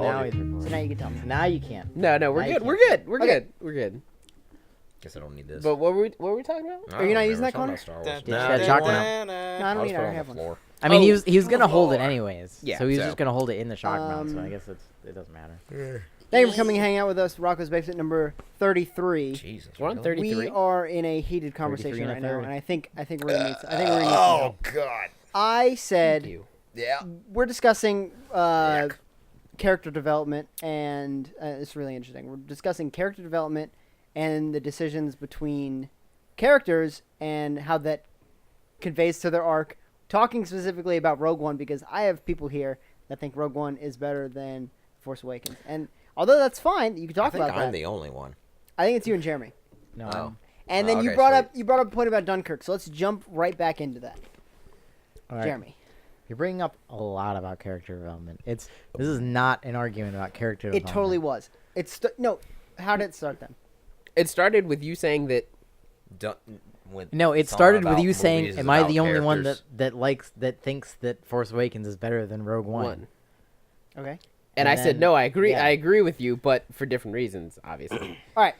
now he's So recording. now you can tell me. Now you can't. No, Now we're you good. can't. We're good. We're Okay. good. We're good. Guess I don't need this. But what were we talking about? Are you not using that, Connor? Yeah, that shotgun. No, I don't need it. I have one. floor. I mean, Oh, he was gonna hold it anyways. Yeah, So he was so. just gonna hold it in the shock mount. So I guess it doesn't matter. Thank you for coming and hanging out with us. Rocco's Basement number 33. Jesus. We're on really? 33. We are in a heated conversation 33 right and a now, third. and I think we're gonna need. I think we're gonna need some Oh help. God. I said Thank you. Yeah. we're discussing Yuck. character development, and it's really interesting. We're discussing character development and the decisions between characters and how that conveys to their arc. Talking specifically about Rogue One because I have people here that think Rogue One is better than Force Awakens, and although that's fine, you can I talk think about I'm that. the only one. I think it's you and Jeremy. No. Oh. And then Oh, you okay, brought sweet. up a point about Dunkirk, so let's jump right back into that. All right. Jeremy. You're bringing up a lot about character development. This is not an argument about character It development. totally was. No, how did it start then? It started with you saying that. No, it Song started with about you saying, movies is "Am I about the only one characters." that thinks that Force Awakens is better than Rogue One?" One. Okay. And And I said then- no. I agree. yeah. I agree with you, but for different reasons, obviously. All right.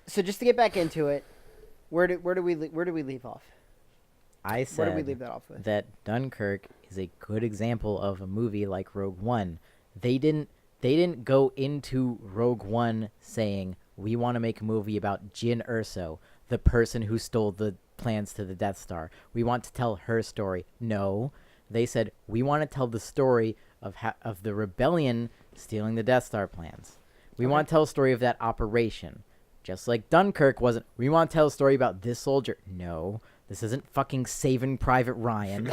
So just to get back into it, where do we leave off? I Where did we said leave that off with? that Dunkirk is a good example of a movie like Rogue One. They didn't go into Rogue One saying, "We want to make a movie about Jyn Erso, the person who stole the plans to the Death Star. We want to tell her story." No, they said, "We want to tell the story of the rebellion stealing the Death Star plans. We want to tell a story of that operation." Just like Dunkirk wasn't, "We want to tell a story about this soldier." No, this isn't fucking Saving Private Ryan.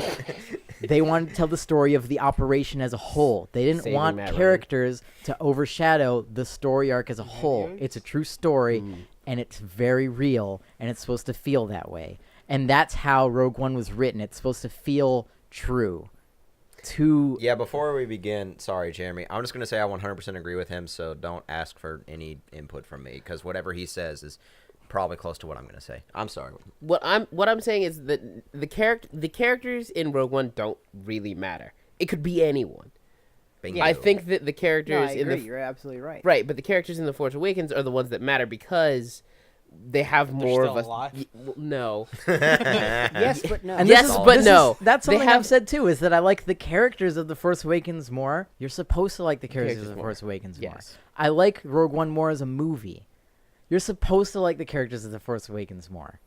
They wanted to tell the story of the operation as a whole. They didn't Saving want Matt Ryan. characters to overshadow the story arc as a whole. It's a true story, and it's very real, and it's supposed to feel that way. And that's how Rogue One was written. It's supposed to feel true. Yeah, before we begin, sorry, Jeremy. I'm just going to say I 100% agree with him, so don't ask for any input from me, because whatever he says is probably close to what I'm going to say. I'm sorry. What I'm saying is that the characters in Rogue One don't really matter. It could be anyone. Bingo. I think that the No, characters I in agree. the You're absolutely right. right, but the characters in the Force Awakens are the ones that matter because they have more still of a alive? No. Yes, but no. And Yes, this is, but this no. is, that's They something have- I've said too, is that I like the characters of The Force Awakens more. You're supposed to like the characters of characters The more. Force Awakens more. Yes. I like Rogue One more as a movie. You're supposed to like the characters of The Force Awakens more.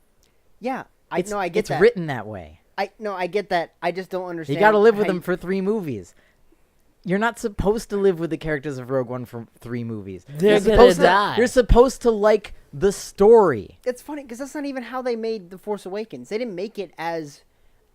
Yeah, I It's, know. I get it's that. written that way. I get that. I just don't understand. You got to live with how them for 3 movies. You're not supposed to live with the characters of Rogue One for 3 movies. They're You're gonna supposed to- die. You're supposed to like the story. It's funny because that's not even how they made The Force Awakens. They didn't make it as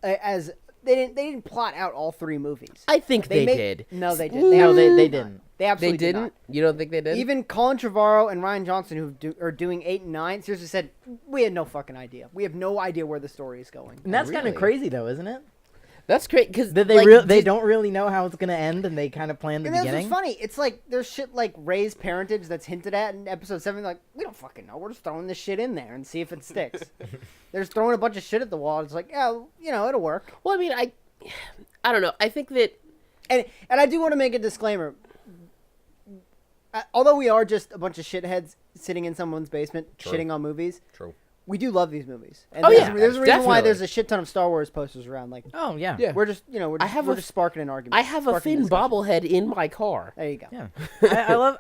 they didn't plot out all 3 movies. I think they made- did. No, they did. No, they absolutely didn't. not. They They absolutely did didn't? not. You don't think they did? Even Colin Trevorrow and Ryan Johnson, are doing 8 and 9, seriously said, "We had no fucking idea. We have no idea where the story is going." And that's kind of Really? crazy though, isn't it? That's great because That they don't really know how it's going to end and they kind of plan the And that's beginning. what's funny. It's like there's shit like Rey's parentage that's hinted at in episode 7. Like, we don't fucking know. We're just throwing this shit in there and see if it sticks. They're just throwing a bunch of shit at the wall. It's like, yeah, it'll work. Well, I mean, I don't know. I think that And I do want to make a disclaimer. Although we are just a bunch of shitheads sitting in someone's basement True. shitting on movies, True. we do love these movies. And Oh, there's, yeah, there's a reason why definitely. there's a shit ton of Star Wars posters around. Like, Oh yeah. Yeah. we're just, we're just sparking an argument. I have a sparking Finn discussion. bobblehead in my car. There you go. Yeah,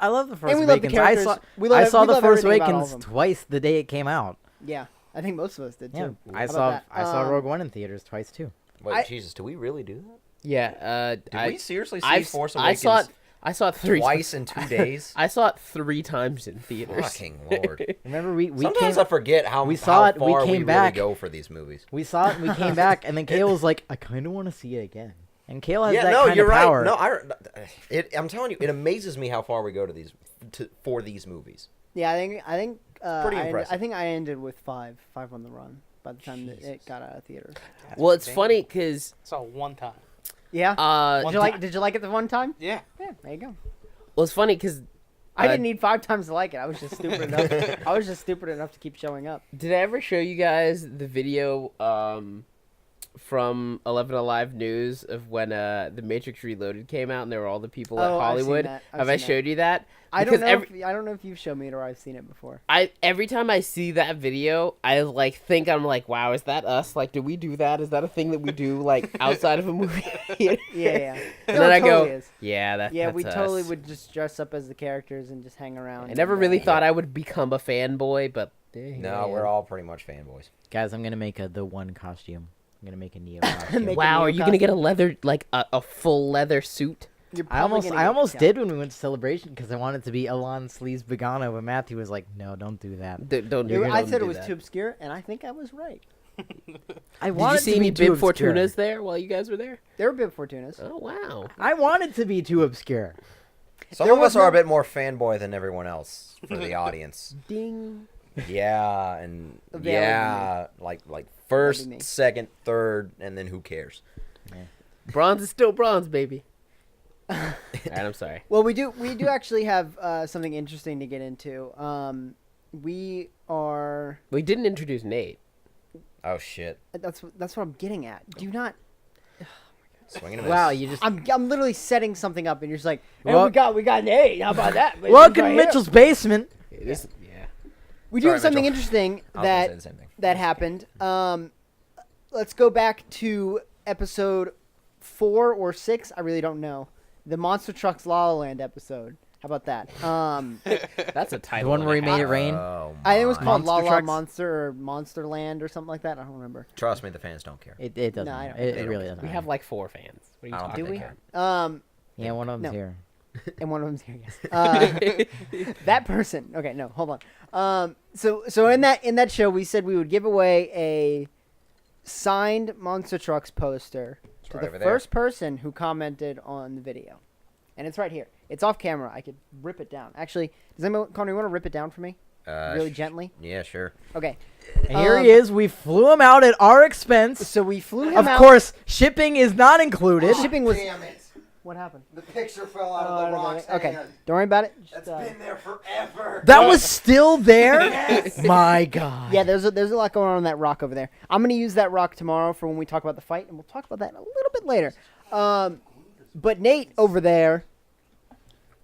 I love the Force And we love the Awakens. characters. I saw we the love Force everything about all Awakens of them. twice the day it came out. Yeah, I think most of us did Yeah, too. I How about saw that? I saw Rogue One in theaters twice too. Wait, Jesus, do we really do that? Yeah. Did we seriously see I've- Force I Awakens saw it 3 twice in 2 days? I saw it 3 times in theaters. Fucking Lord. Remember we Sometimes came I forget how we saw how it, we far came we back. really go for these movies. we saw it and we came back and then Kale was like, I kind of want to see it again. And Kale has Yeah, that no, kind you're of power. right. No, I'm telling you, it amazes me how far we go for these movies. Yeah, I think Pretty impressive. I think I ended with 5 on the run by the time that it got out of theaters. Well, it's funny because Saw one time. Yeah. One Did you like it the one time? Yeah. Yeah, there you go. well, it's funny because I didn't need 5 times to like it. I was just stupid enough. I was just stupid enough to keep showing up. did I ever show you guys the video from 11 Alive News of when The Matrix Reloaded came out and there were all the people at Oh, I've seen Hollywood? that. I've Have I seen showed you that? I Because don't know if you've shown me it or I've seen it before. every time I see that video, I like think I'm like, wow, is that us? Like, do we do that? Is that a thing that we do like outside of a movie? Yeah. And No, then it I totally go, is. yeah, Yeah, that's we totally us. would just dress up as the characters and just hang around. I never and, really thought I would become a fanboy, but No, we're all pretty much fanboys. Guys, I'm gonna make the one costume. I'm gonna make a Neo costume. Make a wow, Neo are you gonna get a leather like a full leather suit? You're I probably almost gonna get kicked did when we went to Celebration because I wanted to be Alon Sleaze Begano, but Matthew was like, "No, don't do that." Don't out. I don't said it do was that. too obscure, and I think I was right. I Did you wanted see to any be too Bib obscure. Fortunas there while you guys were there? There were Bib Fortunas. Oh wow. I wanted to be too obscure. Some There of us was are no- a bit more fanboy than everyone else for the audience. Ding. Yeah, and That would be yeah, like That'd be me. first, second, third, and then who cares? Bronze is still bronze, baby. Alright, I'm sorry. Well, we do actually have something interesting to get into. We are. We didn't introduce Nate. Oh shit! That's what I'm getting at. Do not. Swinging a miss. Wow, you just I'm literally setting something up, and you're just like, hey, Well- we got an 8. How about that? welcome Right to here. Mitchell's basement. Yeah. We do Sorry, have something Mitchell. interesting I was gonna say the same thing. that happened. Let's go back to episode 4 or 6. I really don't know. The Monster Trucks La La Land episode. How about that? That's a title. The one and where a he made it half. rain. Oh, I think it was my. called La Monster La Trucks? Monster or Monster Land or something like that. I don't remember. Trust me, the fans don't care. It doesn't. No, I matter. don't- It they really don't. doesn't. We have matter. like 4 fans. What are you I don't talking Do we? think about? Yeah, one of them's No. here. And one of them's here. Yes. That person. Okay, no, hold on. So in that show, we said we would give away a signed Monster Trucks poster to right the over there. first person who commented on the video, and it's right here. It's off camera. I could rip it down. Actually, does anyone, Connor, you want to rip it down for me, really gently? Yeah, sure. Okay. And here he is. We flew him out at our expense. So we flew him Of out. course, shipping is not included. Shipping was. Damn it. What happened? The picture fell out Oh, of the I don't rock's know. Okay, hand. don't worry about it. That's Just, been there forever. That was still there. My God. Yeah, there's a lot going on that rock over there. I'm gonna use that rock tomorrow for when we talk about the fight, and we'll talk about that a little bit later. But Nate over there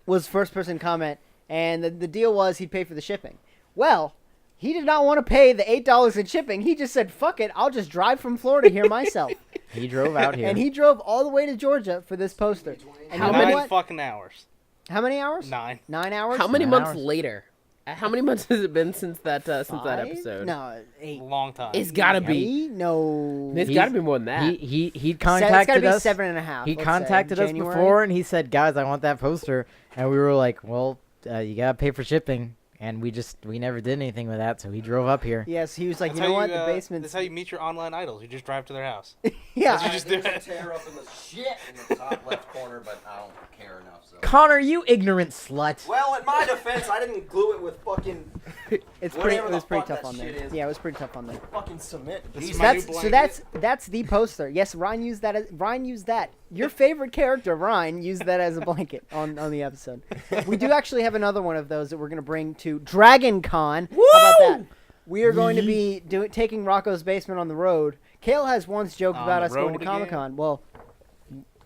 was first person comment, and the deal was he'd pay for the shipping. Well, he did not want to pay the $8 in shipping. He just said, "Fuck it, I'll just drive from Florida here myself." He drove out here. And he drove all the way to Georgia for this poster. And How you know many what? fucking hours? How many hours? 9. 9 hours. How many 9 months hours. later? How many months has it been since that Five? episode? No, 8. Long time. It's gotta be. 8? No. It's He's- got to be more than that. He'd It's got to contacted be us. 7.5. He let's say, contacted us January. before, and he said, "Guys, I want that poster." And we were like, "Well, you gotta pay for shipping." And we never did anything with that, so he drove up here. Yes, he was like, That's you know how what? The basement's. That's how you meet your online idols. You just drive to their house. Yeah. That's what you just do. There's a tear up in the shit in the top left corner, but I don't care enough. So. Connor, you ignorant slut. Well, in my defense, I didn't glue it with fucking It's whatever it was the pretty fuck tough that on there. shit is. Yeah, it was pretty tough on there. fucking cement. This is Jesus. my new So blanket. that's the poster. Yes, Ryan used that. Ryan used that. Your favorite character, Ryan, used that as a blanket on the episode. We do actually have another one of those that we're gonna bring to Dragon Con. How about that? We are going to be taking Rocco's basement on the road. Kale has once joked On about the us going to road Comic again? Con. Well,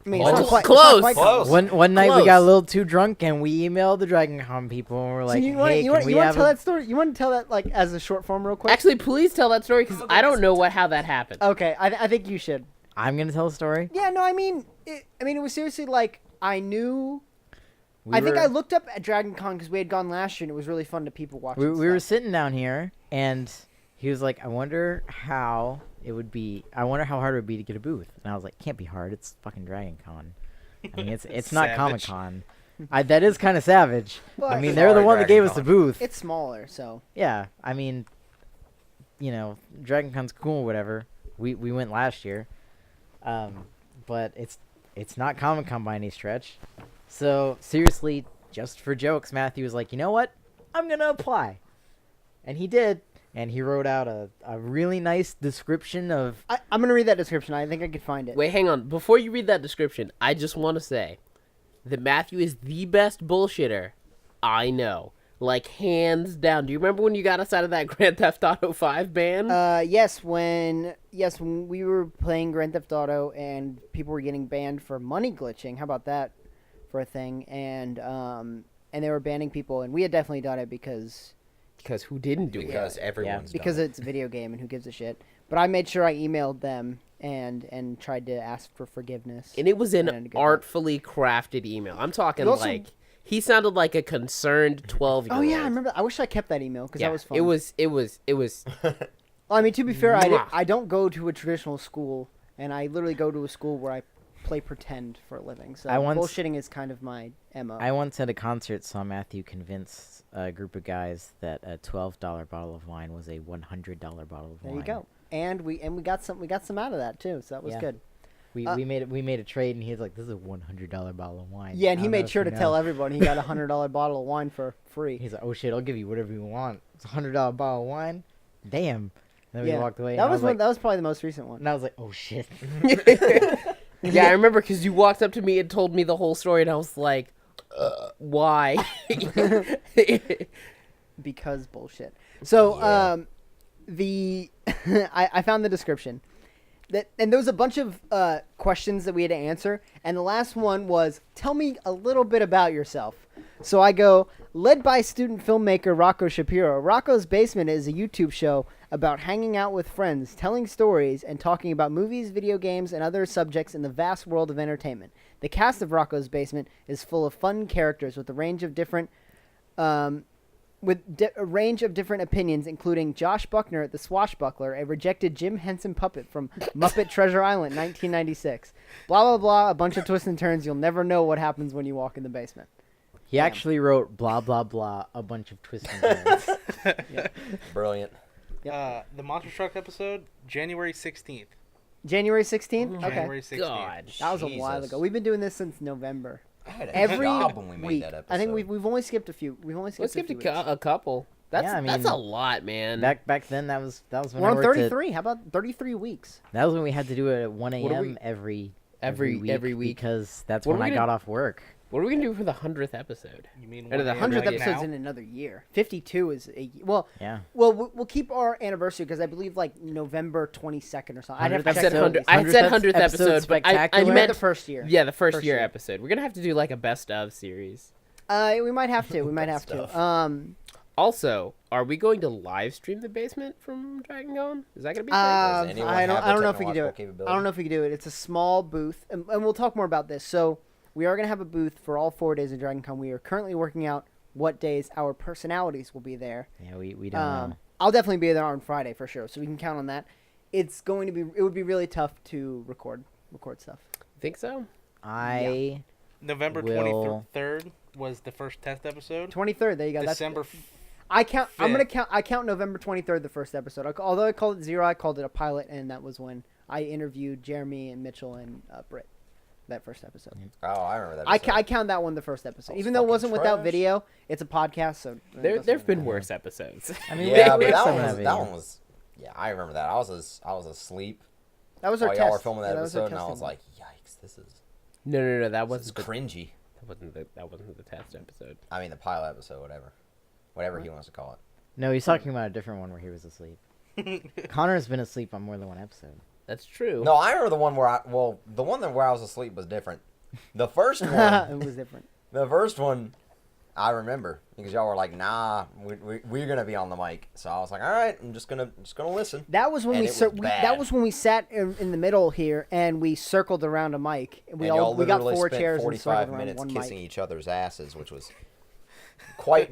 I mean, Close. it's not Close. quite Close. One night we Close. got a little too drunk, and we emailed the Dragon Con people, and we're So like, you want "Hey, to can we have tell a that story? You want to tell that like as a short form, real quick? Actually, please tell that story because I don't know how that happened. Okay, I think you should. I'm gonna tell a story. Yeah, no, I mean, it was seriously like I knew. We I think were- I looked up at Dragon Con because we had gone last year and it was really fun to people watching. we were stuff. sitting down here, and he was like, I wonder how hard it would be to get a booth. And I was like, can't be hard. It's fucking Dragon Con. I mean, it's not Savage. Comic Con. That is kind of savage. Well, I mean, it's they're the Sorry, one that gave us Dragon the booth. It's smaller, so Yeah, I mean, Dragon Con's cool, whatever. We went last year, but it's not Comic Con by any stretch. So seriously, just for jokes, Matthew was like, you know what? I'm gonna apply, and he did, and he wrote out a really nice description of. I'm gonna read that description. I think I could find it. Wait, hang on. Before you read that description, I just want to say that Matthew is the best bullshitter I know. Like, hands down. Do you remember when you got us out of that Grand Theft Auto 5 ban? Yes, when we were playing Grand Theft Auto and people were getting banned for money glitching. How about that for a thing? And they were banning people, and we had definitely done it because Who didn't do it? Because everyone's because done it. it's a video game and who gives a shit. But I made sure I emailed them and tried to ask for forgiveness. And it was And an to get artfully crafted email. I'm talking You also- like... He sounded like a concerned 12-year-old. Oh yeah, I remember. I wish I kept that email because that was fun. It was... Well, I mean, to be fair, Mwah. I don't go to a traditional school, and I literally go to a school where I play pretend for a living. So bullshitting is kind of my MO. I once at a concert saw Matthew convince a group of guys that a $12 bottle of wine was a $100 bottle of There wine. you go. And we got some out of that too, so that was Yeah. good. We made a trade, and he was like, "This is a $100 bottle of wine." Yeah, I and he don't know made if sure you to know. tell everyone he got a $100 bottle of wine for free. He's like, "Oh shit, I'll give you whatever you want. It's a $100 bottle of wine." Damn. And then Yeah. we walked away. That and was I was that was probably the most recent one. and I was like, "Oh shit." Yeah, I remember because you walked up to me and told me the whole story, and I was like, why? Because bullshit. So, Yeah. I found the description. And there was a bunch of questions that we had to answer, and the last one was, tell me a little bit about yourself. So I go, led by student filmmaker Rocco Shapiro. Rocco's Basement is a YouTube show about hanging out with friends, telling stories, and talking about movies, video games, and other subjects in the vast world of entertainment. The cast of Rocco's Basement is full of fun characters with a range of different opinions, including Josh Buckner, the Swashbuckler, a rejected Jim Henson puppet from Muppet Treasure Island, 1996. Blah, blah, blah, a bunch of twists and turns. You'll never know what happens when you walk in the basement. He actually wrote blah blah blah a bunch of twists and turns. Brilliant. The Monster Truck episode, January 16th. January 16th? Okay. January 16th. God. That was a while Jesus. ago. We've been doing this since November. I had a Every job when we made week. that episode. I think we've only skipped a few. We've only Let's skipped skip a few weeks. a couple. That's Yeah, I that's mean, a lot, man. back then that was when We're I on worked 33. How about 33 weeks? that was when we had to do it at 1 What are a.m. we- every every week. because that's What when are I we got gonna- off work. What are we gonna do for the 100th episode? You mean Or the 1 a.m. 100th right episodes now? in another year. 52 is a well. Yeah. Well, we'll keep our anniversary because I believe like November 22nd or something. I'd have to I check said the 100. dates. I said 100th episode episode, but I spectacular. You meant meant the first year. Yeah, the first First year year. episode. We're gonna have to do like a best of series. We might have to. We might have Stuff. to. Also, are we going to live stream the basement from Dragon Con? Is that gonna be? Does anyone I have the don't know if we can do technological it. capability? I don't know if we can do it. It's a small booth, and we'll talk more about this. So we are going to have a booth for all 4 days of Dragon Con. We are currently working out what days our personalities will be there. Yeah, we don't know. I'll definitely be there on Friday for sure, so we can count on that. It would be really tough to record stuff. Think so? November Will- 23rd was the first test episode. 23rd, there you go. December I'm gonna 5th. count. I count November 23rd, the first episode. Although I called it 0, I called it a pilot, and that was when I interviewed Jeremy and Mitchell and Britt. That first episode. Oh, I remember that. I episode. count that one the first episode, That was even though it fucking wasn't without trash. video. It's a podcast, so There've been worse episodes. I mean, Yeah, we but had that some one of was. that That video. one was. Yeah, I remember that. I was asleep That was our while test. y'all were filming that Yeah, was our episode, and I testing was one. like, "Yikes, this is No, that this is wasn't the, cringy." that wasn't the test episode. I mean, the pilot episode, whatever he wants to call it. No, he's talking about a different one where he was asleep. Connor's been asleep on more than one episode. That's true. No, I remember the one where where I was asleep was different. The first one, it was different. I remember because y'all were like, "Nah, we're gonna be on the mic." So I was like, "All right, I'm just gonna listen." That was when And we, it was that bad. was when we sat in the middle here and we circled around a mic. We And y'all we got literally 4 spent chairs and 45 circled around minutes one kissing mic. each other's asses, which was quite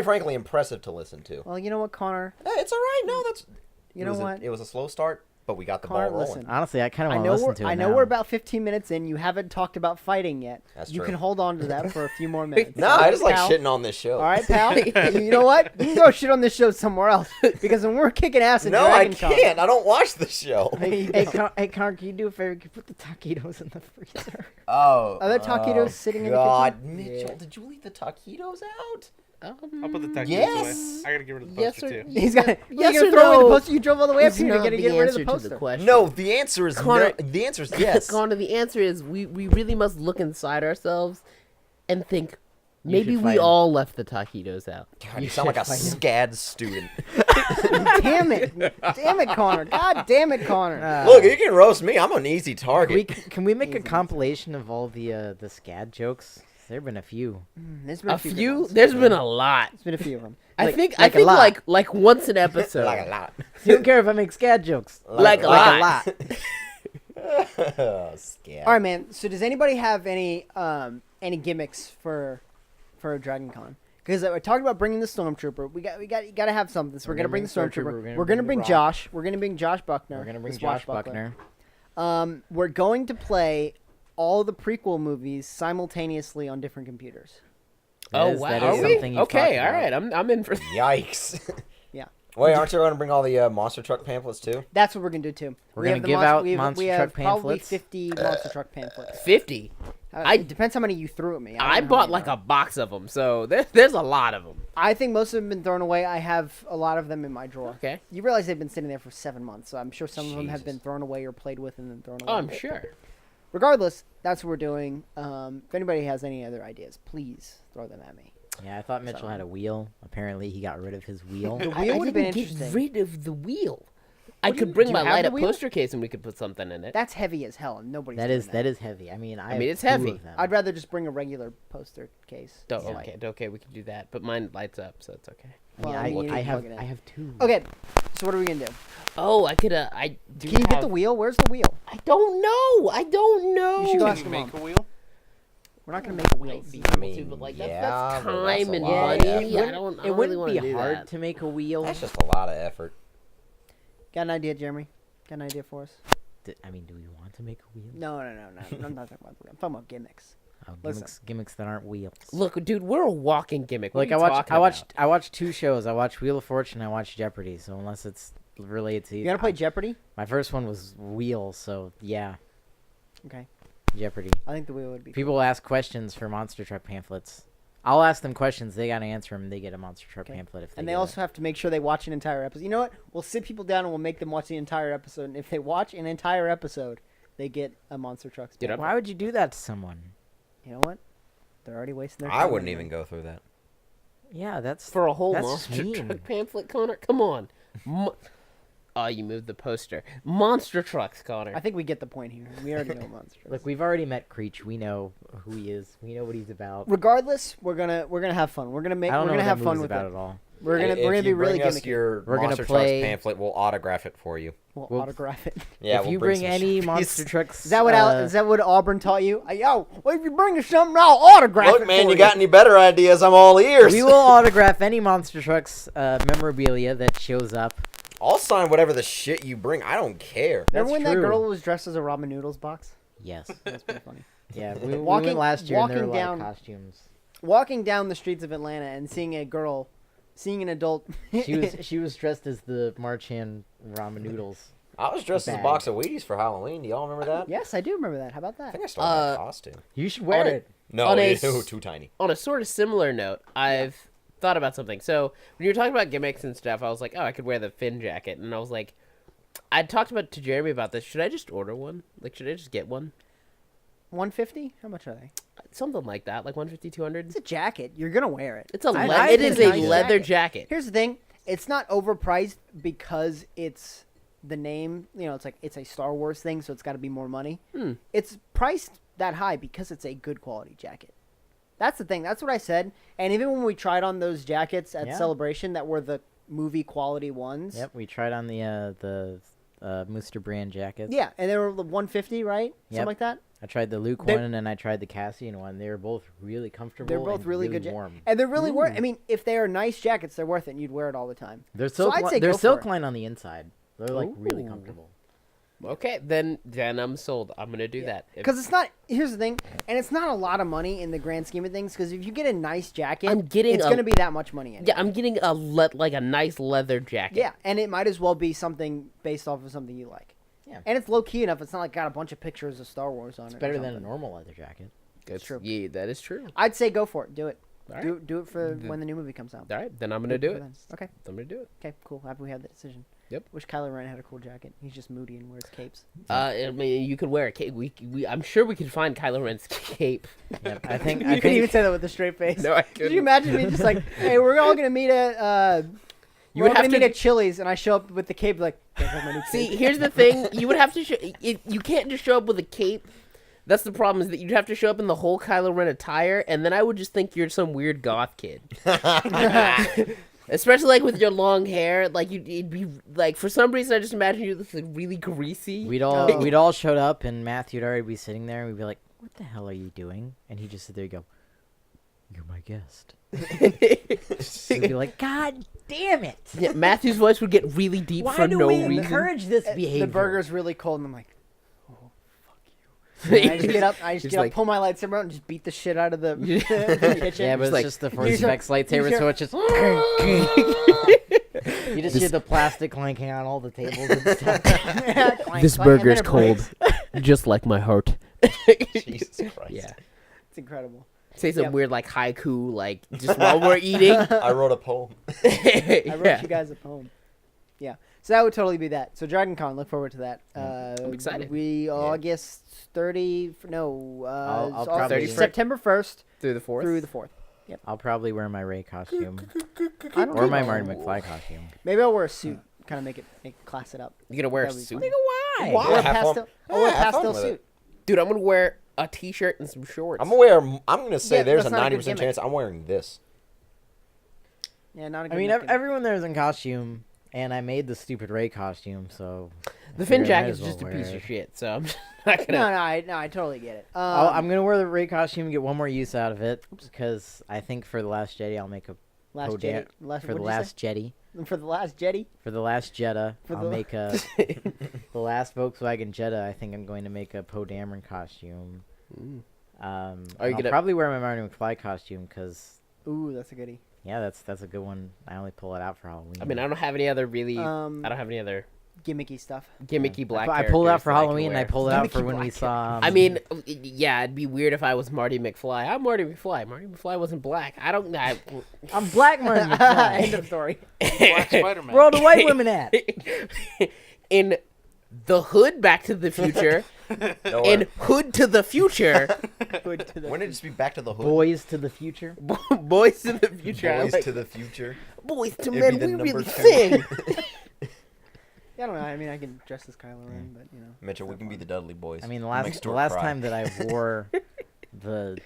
frankly impressive to listen to. Well, you know what, Connor? Hey, it's all right. No, You know what? It was a slow start, but we got the Connor, ball rolling. listen. Honestly, I kind of I want know to listen to it I know now. we're about 15 minutes in. You haven't talked about fighting yet. That's you true. can hold on to that for a few more minutes. No, All I right, just like pal? shitting on this show. All right, pal. You know what? You can go shit on this show somewhere else because when we're kicking ass in No, I Dragon Con, can't. I don't watch the show. Hey, Connor, can you do a favor? Can you put the taquitos in the freezer? Oh. Are there taquitos sitting in the God, kitchen? Mitchell, Yeah. did you leave the taquitos out? I'll put the taquitos Yes. away. I gotta get rid of the Yes poster or- too. He's got. Yes You're gonna or throw away the no poster. You drove all the way up is here to not get the rid of the answer to poster. the question. No, the answer is Connor- no. The answer is yes. Connor, the answer is we really must look inside ourselves and think, Maybe should we fight him. all left the taquitos out. God, you sound like a SCAD student. Damn it, Connor. God damn it, Connor. Look, you can roast me. I'm an easy target. Can we make a compilation of all the SCAD jokes? There have been a few. There's been A a few. few? Good ones. There's been a lot. There's been a few of them. I Like- think like a lot. like once an episode. Like a lot. You don't care if I make SCAD jokes. Like a lot. SCAD. All right, man. So does anybody have any gimmicks for Dragon Con? Because I talked about bringing the Stormtrooper. We got to have something. So we're gonna bring the Stormtrooper. We're gonna bring The Josh. We're gonna bring Josh Buckner. We're gonna bring the Josh swashbuckler. Buckner. We're going to play all the prequel movies simultaneously on different computers. Oh That wow! is Are we? something you've Okay, talked all right. about. I'm in for. Yikes. Yeah. Wait, aren't you going to bring all the monster truck pamphlets too? That's what we're gonna do too. We're We gonna have the give monster- out we have- monster we have truck probably pamphlets. 50 monster truck pamphlets. 50. Depends how many you threw at me. I don't know how bought many like there a box of them, so there's a lot of them. are. I think most of them have been thrown away. I have a lot of them in my drawer. Okay. You realize they've been sitting there for 7 months, so I'm sure some of them have Jesus. been thrown away or played with and then thrown away. Oh, I'm sure. Regardless, that's what we're doing. If anybody has any other ideas, please throw them at me. Yeah, I thought Mitchell had a wheel. Apparently, he got rid of his wheel. The I wheel would have been didn't interesting. get rid of the wheel. I do could you- bring do my you have light the up wheel? poster case and we could put something in it. That's heavy as hell, and nobody's That doing is that is heavy. I mean, I mean, have it's 2 heavy. of them. I'd rather just bring a regular poster case. Okay, we can do that. But mine lights up, so it's okay. I mean, Well, you need I to have plug it in. I have 2. Okay, so what are we gonna do? Oh, I could. I do. Can you get have- the wheel? Where's the wheel? I don't know. I don't know. You should go Can ask you your make mom. a wheel? We're not gonna make a wheel. Might be I able mean, to, but like yeah, that's but that's time a and lot of money. effort. I don't It really wouldn't want be to do hard that. to make a wheel. That's just a lot of effort. Got an idea, Jeremy? Got an idea for us? I mean, do we want to make a wheel? No. I'm not talking about the wheel. I'm talking about gimmicks. Oh, Listen. gimmicks that aren't wheels. Look, dude, we're a walking gimmick. What Like are you talking about? I watched 2 shows. I watched Wheel of Fortune. I watched Jeopardy. So unless it's related to You gonna play Jeopardy? my first one was Wheel. So yeah, Okay. Jeopardy. I think the wheel would be. People ask questions for monster truck pamphlets. I'll ask them questions. They gotta answer them. They get a monster truck Okay. pamphlet if they. And they get also have to make sure they watch an entire episode. You know what? We'll sit people down and we'll make them watch the entire episode. And if they watch an entire episode, they get a monster truck. Dude, it. Why would you do that to someone? You know what? They're already wasting their time. I wouldn't anyway. even go through that. Yeah, that's For a whole That's monster mean. truck pamphlet, Connor? Come on. Oh, you moved the poster. Monster trucks, Connor. I think we get the point here. We already know monster trucks. Look. We've already met Creech. We know who he is. We know what he's about. Regardless, we're gonna have fun. We're gonna I don't know what have that fun movie's with about it. at all. We're gonna If be you really bring us gimmicky. your We're gonna monster play- trucks pamphlet, we'll autograph it for you. We'll autograph it. Yeah, if we'll you bring some any shit. monster trucks, Is that what is that what Auburn taught you? Yo, well, if you bring us something, I'll autograph it Look, man, for you got any better ideas? I'm all ears. we will autograph any monster trucks memorabilia that shows up. I'll sign whatever the shit you bring. I don't care. Remember when that true. girl was dressed as a ramen noodles box? Yes. That's pretty funny. Yeah, we Walking- went last year and there were a walking lot of down- costumes. Walking down the streets of Atlanta and seeing an adult. She was dressed as the Marchand ramen noodles. I was dressed as a Bag. box of Wheaties for Halloween. Do y'all remember that? Yes, I do remember that. How about I that? think I still have that costume. You should wear On it. No, On a it's s- too tiny. On a sort of similar note, I've thought about something. So when you were talking about gimmicks and stuff, I was like, oh, I could wear the Finn jacket. And I was like, I talked to Jeremy about this. Should I just order one? Like, should I just get one? 150? How much are they? Something like that, like 150, 200. It's a jacket. You're gonna wear it. It's a I it think is a nice leather jacket. Here's the thing. It's not overpriced because it's the name. You know, it's a Star Wars thing, so it's got to be more money. It's priced that high because it's a good quality jacket. That's the thing. That's what I said. And even when we tried on those jackets at Yeah. Celebration that were the movie quality ones. Yep, we tried on the Mooster brand jackets. Yeah, and they were 150, right? Yep. Something like that. I tried the Luke They're- one and I tried the Cassian one. They were both really comfortable. They're both and really good warm. And they're really worth. I mean, if they are nice jackets, they're worth it. And you'd wear it all the time. They're So silk. I'd say They're go for silk it. line on the inside. They're like really Ooh. comfortable. Okay, then I'm sold. I'm gonna do that. If- Because it's not. Here's the thing, and it's not a lot of money in the grand scheme of things. Because if you get a nice jacket, I'm getting it's a- going to be that much money. Anyway. yeah, I'm getting a nice leather jacket. Yeah, and it might as well be something based off of something you like. Yeah. And it's low key enough. It's not like got a bunch of pictures of Star Wars on it. It's or better than a something. normal leather jacket. That's true. Yeah, that is true. I'd say go for it. Do it. All right. Do it for when the new movie comes out. All right, then I'm gonna do for it. then. Okay. I'm gonna do it. Okay. Cool. Happy we had that decision. Yep. Wish Kylo Ren had a cool jacket. He's just moody and wears capes. I mean, you could wear a cape. I'm sure we could find Kylo Ren's cape. Yep, I think You couldn't even say that with a straight face. No, I Could couldn't. you imagine me just like, hey, we're all gonna meet at You we're would all have gonna meet to at Chili's, and I show up with the cape like. "Guys, I have my new see. cape." Here's the thing: you would have to show. You can't just show up with a cape. That's the problem, is that you'd have to show up in the whole Kylo Ren attire, and then I would just think you're some weird goth kid. Especially like with your long hair, like you'd be like, for some reason I just imagine you look like really greasy. We'd Oh. all showed up, and Matthew'd already be sitting there, and we'd be like, "What the hell are you doing?" And he'd just sit there and go, "You're my guest." We'd be like, "God damn it! Yeah, Matthew's voice would get really deep Why for do no we reason. encourage this behavior?" The burger's really cold, and I'm like, oh, fuck you. And I just get up, Just like- pull my lightsaber out, and just beat the shit out of the, Yeah. the kitchen. Yeah, but it's like- just the you Force hear- Effects lightsaber, hear- so it's just. You just hear the plastic clanking on all the tables and stuff. Clank, This clank, and burger's then it breaks. cold, just like my heart. Jesus Christ. Yeah. It's incredible. Say some Yep. weird like haiku, like just while we're eating. I wrote a poem. I wrote Yeah. you guys a poem. Yeah. So that would totally be that. So Dragon Con, look forward to that. I'm excited. We August 30, no, I'll it's probably- September 1st Through the 4th. through the 4th. I'll probably wear my Ray costume I don't or know. my Marty McFly costume. Maybe I'll wear a suit, kind of make it class it up. You're gonna wear a That'd be suit, fun. Why? Why? Or a have fun. pastel, or a Yeah, have fun pastel with suit. it. dude. I'm gonna wear a t-shirt and some shorts. I'm gonna say Yeah, there's that's a not a good 90% gimmick. chance I'm wearing this. Yeah, not a good I mean, looking- everyone there is in costume, and I made the stupid Ray costume, so. The I fin figured I might jacket's as well just a wear piece it. of shit, so I'm just not gonna. No, I totally get it. I'm gonna wear the Ray costume and get one more use out of it because I think for the Last Jedi I'll make a last Poe Jedi, Dam- last, for the what'd you say? Last Jedi For the last Jedi. for the Last Jedi For I'll the- make a the last Volkswagen Jedi. I think I'm going to make a Poe Dameron costume. Mm. Are Are you I'll gonna- probably wear my Marty McFly costume because Ooh, that's a goodie. yeah, that's a good one. I only pull it out for Halloween. I mean, I don't have any other really. I don't have any other Gimmicky stuff. gimmicky black. I pulled it out characters for that I can Halloween. And I wear. pulled it out for Gimmicky when we black saw. I mean, yeah, it'd be weird if I was Marty McFly. I'm Marty McFly. Marty McFly wasn't black. I don't. I'm Black Marty End McFly. of story. Black Spider-Man. Where all the white women at? In the Hood, Back to the Future, in Hood to the Future, Hood to the- Wouldn't it just be Back to the Hood? Boys to the Future. Boys to the Future. I Boys like- to the Future. Boys to It'd Men, be the we number really 2. sing. Yeah, I don't know. I mean, I can dress as Kylo Ren, but you know. Mitchell, we can be the Dudley Boys. I mean, the We'll make last Stuart cry. time that I wore the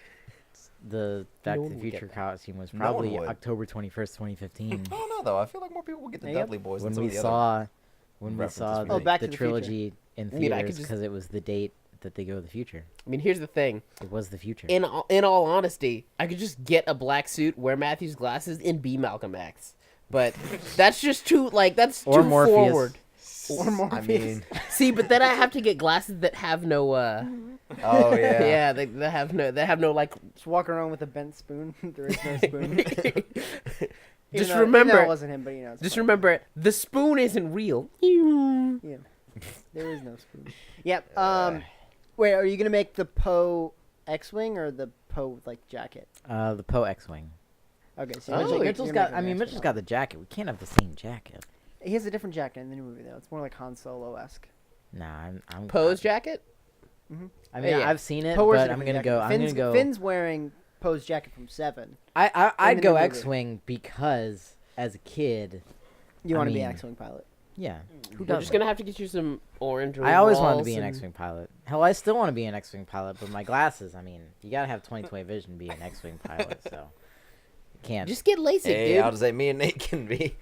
Back No to one the would get Future that. costume was No one probably would. October 21st, 2015. I don't know though. I feel like more people will get the Yep. Dudley Boys when than some we of the other. saw when we references saw we the, made. Back the to the Future. trilogy in I mean, I could theaters just- because it was the date that they go to the future. I mean, here's the thing. It was the future. In all honesty, I could just get a black suit, wear Matthew's glasses, and be Malcolm X. But that's just too that's Or too Morpheus. forward. Or more. I mean, See, but then I have to get glasses that have no. oh yeah. Yeah, they have no like. Just walk around with a bent spoon. There is no spoon. Just Even though remember, it wasn't him, but you know. It's just fine. remember, the spoon isn't real. Yeah. There is no spoon. Yep. Wait, are you gonna make the Poe X-wing or the Poe jacket? The Poe X-wing. Okay, so Oh, you're Mitchell's you're got. making I the mean, X-wing. Mitchell's got the jacket. We can't have the same jacket. He has a different jacket in the new movie though. It's more like Han Solo-esque. Nah, I'm Poe's jacket. I mean, Yeah. I've seen it, Poe wears a but I'm different gonna jacket. go. I'm Finn's, gonna go. Finn's wearing Poe's jacket from 7. I'd the go new movie. X-wing because as a kid, You I want to be mean, an X-wing pilot? yeah. Who We're doesn't? just gonna have to get you some orange. I always wanted to overalls be an and- X-wing pilot. Hell, I still want to be an X-wing pilot, but my glasses. I mean, you gotta have 20/20 vision to be an X-wing pilot. So you can't. Just get LASIK, Hey, dude. I'll just say me and Nate can be.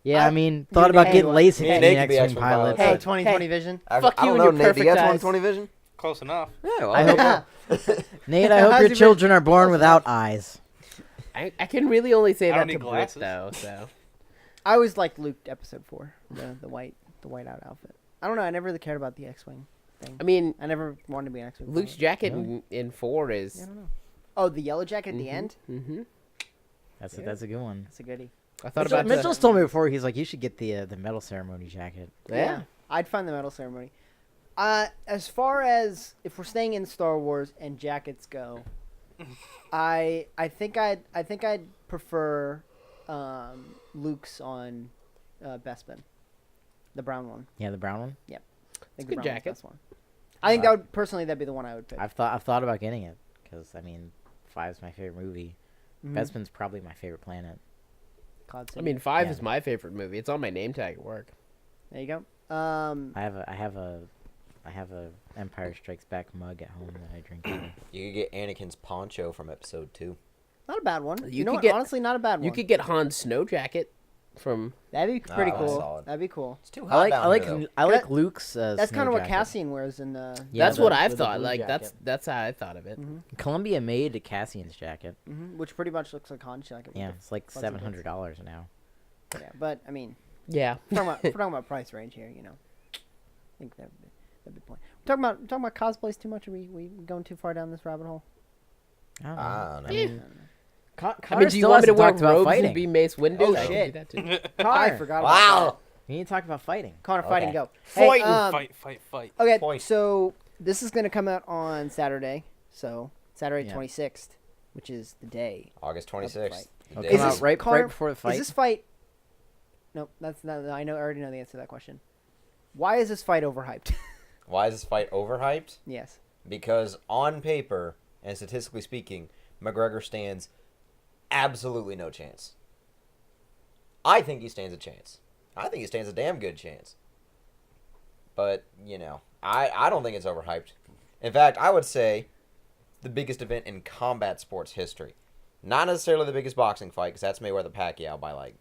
Yeah, I mean, thought and about Nate getting would- LASIK me to and be Nate an could be X-wing X-wing pilot. pilots. Hey, but 20/20 vision. Fuck I you don't and know, your Nate. Do you perfect got eyes. 20/20 vision? Close enough. Yeah. Well, I hope- Yeah. Nate, I hope How's your your children are born without eyes. I can really only say I don't that to need Britt glasses. though. So I always liked Luke episode 4, the white out outfit. I don't know. I never really cared about the X-wing thing. I mean, I never wanted to be an X-wing. Luke's pilot. jacket Really? in 4 Yeah, I is. don't know. Oh, the yellow jacket at the end. Mm-hmm. That's a good one. That's a goodie. I thought Mitchell, about Mitchell's told me before. He's like, you should get the medal ceremony jacket. Yeah. I'd find the medal ceremony. As far as if we're staying in Star Wars and jackets go, I think I'd prefer Luke's on Bespin. The brown one. Yeah, the brown one. I think a the good brown one's jacket. the best one. I think that'd be the one I would pick. I've thought about getting it because I mean, 5's my favorite movie. Mhm. Bespin's probably my favorite planet. Cloud I City. mean, 5 Yeah. is my favorite movie. It's on my name tag at work. There you go. I have a Empire Strikes Back mug at home that I drink out of. You could get Anakin's poncho from episode 2. Not a bad one. You You know could what? get- Honestly, not a bad one. You could get Han's snow jacket from. That'd be pretty Oh, cool. solid. That'd be cool. It's too I hot like down I like here, though. I like That- Luke's. That's snow kind of what jacket. Cassian wears in. Yeah, That's the- what I've with the thought. blue Like jacket. that's how I thought of it. Columbia made Cassian's jacket. Which pretty much looks like Han's jacket. with Yeah, the it's like fuzzy bits. $700 now. Yeah, but I mean, Yeah. we're talking about price range here. You know, I think that'd be the point. We're talking about cosplays too much. Are we going too far down this rabbit hole? I don't know. I don't know. I mean, I mean, do you want me to wear robes and be Mace Windu? Oh, I can shit. do that too. I forgot about Wow. we need to talk about fighting. that. Connor, fighting, Okay. go. Fight, Hey, fight. okay, Point. so this is going to come out on Saturday. So Saturday Yeah. 26th, which is the day. August 26th. It'll the come day- out this right Connor- before the fight. Is this fight? Nope, that's not. I already know the answer to that question. Why is this fight overhyped? Why is this fight overhyped? Yes. Because on paper and statistically speaking, McGregor stands absolutely no chance. I think he stands a chance. I think he stands a damn good chance. But, you know, I don't think it's overhyped. In fact, I would say the biggest event in combat sports history. Not necessarily the biggest boxing fight, because that's Mayweather-Pacquiao by like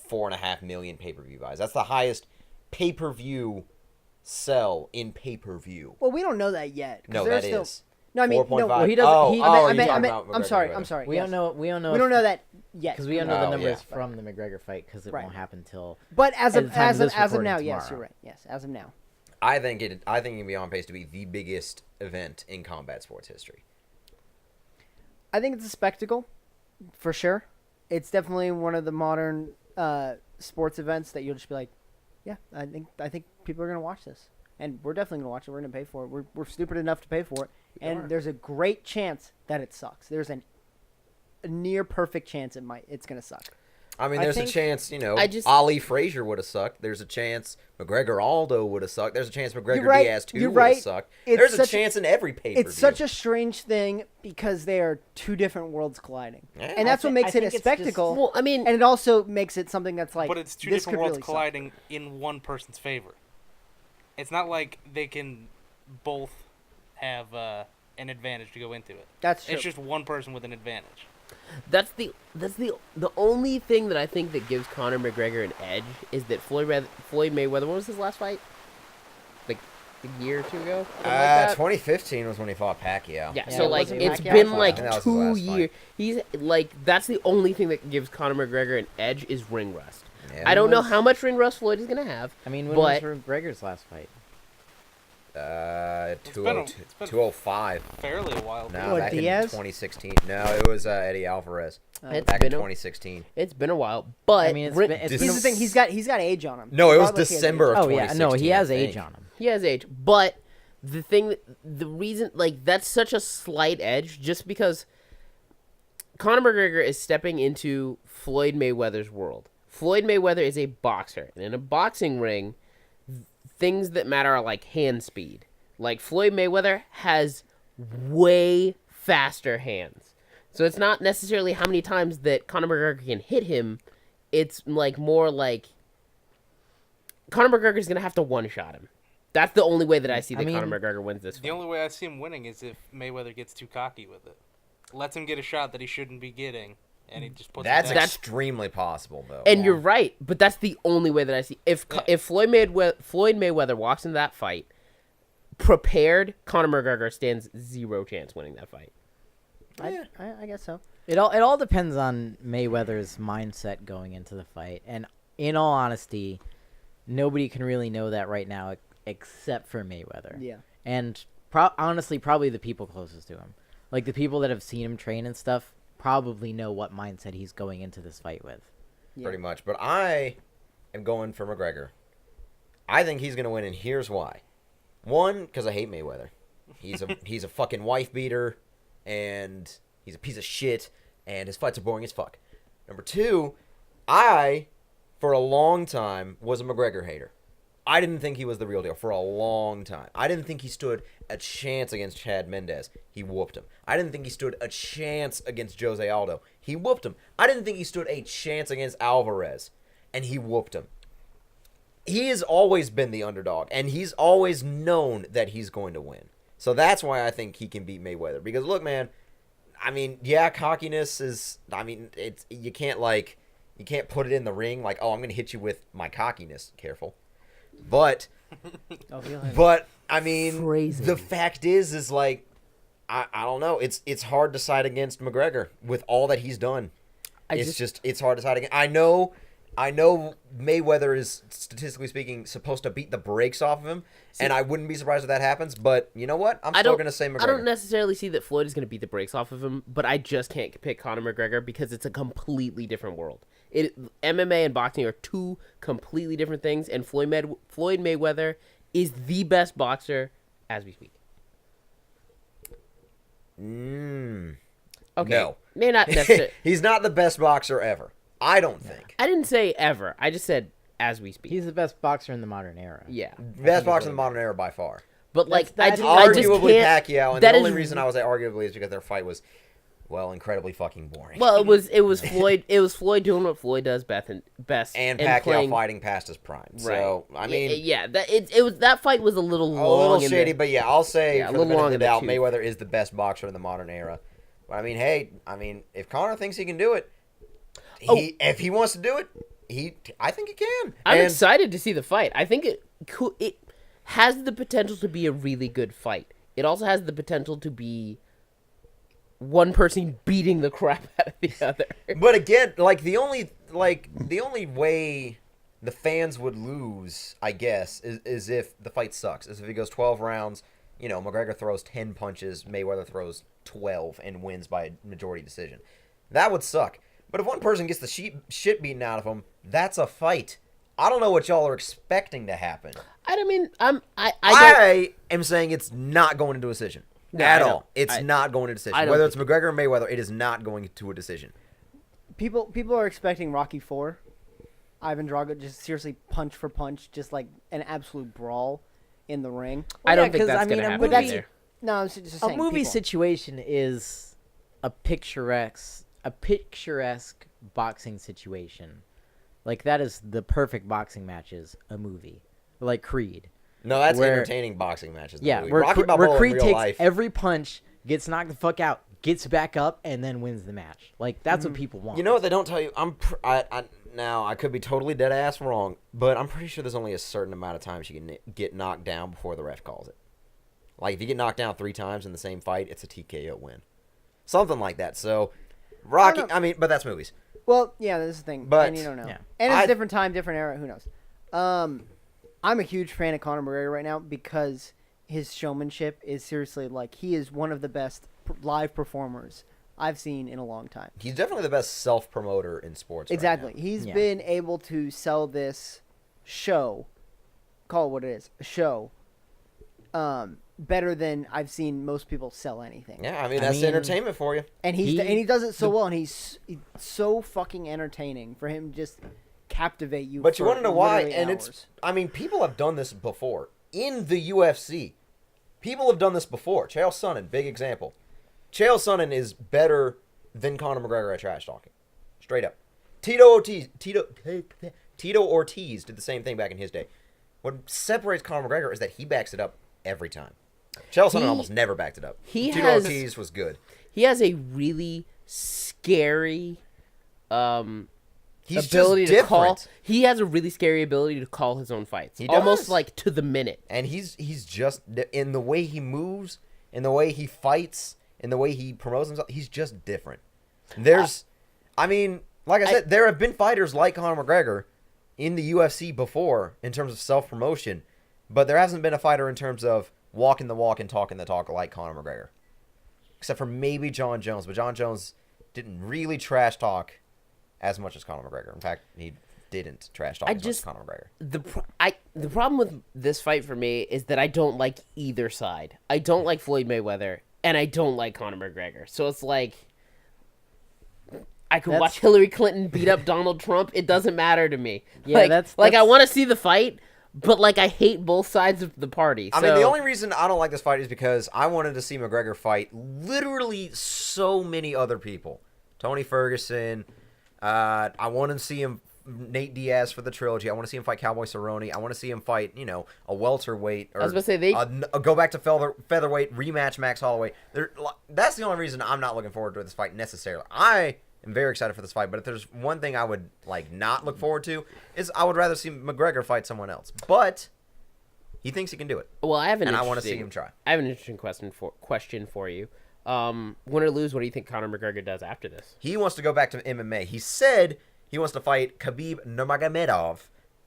4.5 million pay-per-view buys. That's the highest pay-per-view sell in pay-per-view. Well, we don't know that yet. 'cause No, there's that still, is. No, I mean, 4.5. no. Well, he doesn't- Oh, he- oh, I you're meant- talking I about meant, I'm McGregor sorry. Mayweather. I'm sorry. We yes. don't know. We don't know. We don't know that yet. because we don't know the Oh, numbers yeah. from the McGregor fight because it Right. won't happen till. But as At of the time of this as of recording now, yes, tomorrow. you're right. Yes, as of now. I think it can be on pace to be the biggest event in combat sports history. I think it's a spectacle, for sure. It's definitely one of the modern sports events that you'll just be like, yeah, I think people are gonna watch this, and we're definitely gonna watch it. We're gonna pay for it. We're stupid enough to pay for it, and there's a great chance that it sucks. There's a near perfect chance it's gonna suck. I mean, I there's think- a chance, Ali Frazier would have sucked. There's a chance McGregor Aldo would have sucked. There's a chance McGregor right. Diaz 2 You're would right. have sucked. It's There's a such a- chance in every pay-per-view. It's such a strange thing because they are two different worlds colliding, Yeah. and that's what makes it a think it's just- spectacle. Well, I mean, and it also makes it something that's like, But it's two this different could worlds really suck. colliding in one person's favor. It's not like they can both have an advantage to go into it. That's true. It's just one person with an advantage. that's the only thing that I think that gives Conor McGregor an edge is that Floyd Mayweather. What was his last fight? Like a year or two ago. Something like that? 2015 was when he fought Pacquiao. Yeah, Yeah, so it like wasn't it's Pacquiao been fight. like I think that was his 2 last fight. years. He's like that's the only thing that gives Conor McGregor an edge is ring rust. Yeah. I don't know was- how much ring rust Floyd is gonna have. I mean, when But- was McGregor's last fight? 205. Fairly a while. No, What, back Diaz? in 2016. No, it was Eddie Alvarez. It's Back in been a, 2016. it's been a while, but I mean, it's ring- been- it's Dis- been Here's the thing. He's got age on him. No, it was Regardless, he has December age. of Oh yeah, 2016. no, he has I age think. on him. he has age. But the reason, like, that's such a slight edge, just because Conor McGregor is stepping into Floyd Mayweather's world. Floyd Mayweather is a boxer, and in a boxing ring, things that matter are like hand speed. Like Floyd Mayweather has way faster hands, so it's not necessarily how many times that Conor McGregor can hit him. It's like more like Conor McGregor is gonna have to one-shot him. That's the only way that I see that I mean, Conor McGregor wins this The fight. only way I see him winning is if Mayweather gets too cocky with it. Lets him get a shot that he shouldn't be getting, and he just puts That's it down. extremely possible, though. And you're right, but that's the only way that I see. If Floyd Mayweather walks into that fight prepared, Conor McGregor stands zero chance winning that fight. I guess so. It all depends on Mayweather's mindset going into the fight, and in all honesty, nobody can really know that right now except for Mayweather. Yeah. And honestly, probably the people closest to him, like the people that have seen him train and stuff, probably know what mindset he's going into this fight with. Yeah. Pretty much. But I am going for McGregor. I think he's going to win, and here's why. One, because I hate Mayweather. He's a fucking wife beater, and he's a piece of shit, and his fights are boring as fuck. Number two, I for a long time, was a McGregor hater. I didn't think he was the real deal for a long time. I didn't think he stood a chance against Chad Mendez. He whooped him. I didn't think he stood a chance against Jose Aldo. He whooped him. I didn't think he stood a chance against Alvarez. And he whooped him. He has always been the underdog, and he's always known that he's going to win. So that's why I think he can beat Mayweather. Because, look, man, I mean, yeah, cockiness is, I mean, it's you can't put it in the ring like, oh, I'm going to hit you with my cockiness. Careful. But I mean, Phrasing. the fact is like, I don't know. It's hard to side against McGregor with all that he's done. It's hard to side against. I know Mayweather is, statistically speaking, supposed to beat the brakes off of him, and I wouldn't be surprised if that happens. But you know what? I'm still going to say McGregor. I don't necessarily see that Floyd is going to beat the brakes off of him, but I just can't pick Conor McGregor because it's a completely different world. MMA and boxing are two completely different things, and Floyd Mayweather is the best boxer as we speak. Okay. No. May not necessarily. He's not the best boxer ever. I don't think. I didn't say ever. I just said as we speak. He's the best boxer in the modern era. Yeah. Best boxer in the modern era by far. But like, That's- I just Arguably can't. Pacquiao, and that the only is- reason I was saying arguably is because their fight was, well, incredibly fucking boring. Well, it was Floyd. It was Floyd doing what Floyd does best, and Pacquiao playing, fighting past his prime. Right. So I mean, yeah, that fight was a little long, a little in shady, the- but yeah, I'll say Yeah, a for the little benefit long of the in the doubt, tooth. Mayweather is the best boxer in the modern era. But I mean, hey, if Conor thinks he can do it, if he wants to do it, I think he can. I'm And excited to see the fight. I think it has the potential to be a really good fight. It also has the potential to be one person beating the crap out of the other. But again, like the only way the fans would lose, I guess, is if the fight sucks. Is if it goes 12 rounds, McGregor throws 10 punches, Mayweather throws 12 and wins by a majority decision. That would suck. But if one person gets the shit beaten out of them, that's a fight. I don't know what y'all are expecting to happen. I mean, I am saying it's not going into a decision. No, at I don't. all. It's not going to a decision. I don't Whether it's think- McGregor or Mayweather, it is not going to a decision. People are expecting Rocky 4. Ivan Drago just seriously punch for punch, just like an absolute brawl in the ring. I don't yeah, think 'cause, that's I mean, gonna a happen movie- either. No, I'm just A saying. movie people. situation is a picturesque boxing situation. Like, that is the perfect boxing match is a movie. Like Creed. No, that's Where- entertaining boxing matches. in the Yeah, movie. where, Rocky where Balboa in Creed real takes life. every punch, gets knocked the fuck out, gets back up, and then wins the match. Like, that's what people want. You know what they don't tell you? Now I could be totally dead ass wrong, but I'm pretty sure there's only a certain amount of times you can get knocked down before the ref calls it. Like if you get knocked down 3 times in the same fight, it's a TKO win, something like that. So Rocky, I don't know. I mean, but that's movies. Well, yeah, this is the thing. But- and you don't know. Yeah. And it's I- a different time, different era. Who knows? I'm a huge fan of Conor McGregor right now because his showmanship is seriously like he is one of the best live performers I've seen in a long time. He's definitely the best self promoter in sports. right Exactly. now. He's Yeah. been able to sell this show, call it what it is, a show, better than I've seen most people sell anything. Yeah, I mean I that's mean- entertainment for you. And he does it so well, and he's so fucking entertaining for him to just captivate you. But you for want to know why? literally And hours. people have done this before in the UFC. People have done this before. Chael Sonnen, big example. Chael Sonnen is better than Conor McGregor at trash talking, straight up. Tito Ortiz did the same thing back in his day. What separates Conor McGregor is that he backs it up every time. Chael Sonnen almost never backed it up. Tito Ortiz was good. He has a really scary He's ability just to call. different. He has a really scary ability to call his own fights. He Almost does. like to the minute. And he's just in the way he moves, in the way he fights, in the way he promotes himself. He's just different. There's, I mean, like I said, there have been fighters like Conor McGregor in the UFC before in terms of self promotion, but there hasn't been a fighter in terms of walking the walk and talking the talk like Conor McGregor, except for maybe John Jones. But John Jones didn't really trash talk as much as Conor McGregor. In fact, he didn't trash talk as much as Conor McGregor. The problem with this fight for me is that I don't like either side. I don't like Floyd Mayweather, and I don't like Conor McGregor. So it's like I could That's- watch Hillary Clinton beat up Donald Trump. It doesn't matter to me. Yeah, like, that's- I that's- want to see the fight, but like I hate both sides of the party. I mean, so- the only reason I don't like this fight is because I wanted to see McGregor fight literally so many other people. Tony Ferguson. I want to see him, Nate Diaz for the trilogy. I want to see him fight Cowboy Cerrone. I want to see him fight, a welterweight. Or I was gonna say, they- go back to featherweight, rematch Max Holloway. That's the only reason I'm not looking forward to this fight necessarily. I am very excited for this fight, but if there's one thing I would not look forward to is I would rather see McGregor fight someone else. But he thinks he can do it, well, I have an and I want to interesting- see him try. I have an interesting question for you. Win or lose, what do you think Conor McGregor does after this? He wants to go back to MMA. He said he wants to fight Khabib Nurmagomedov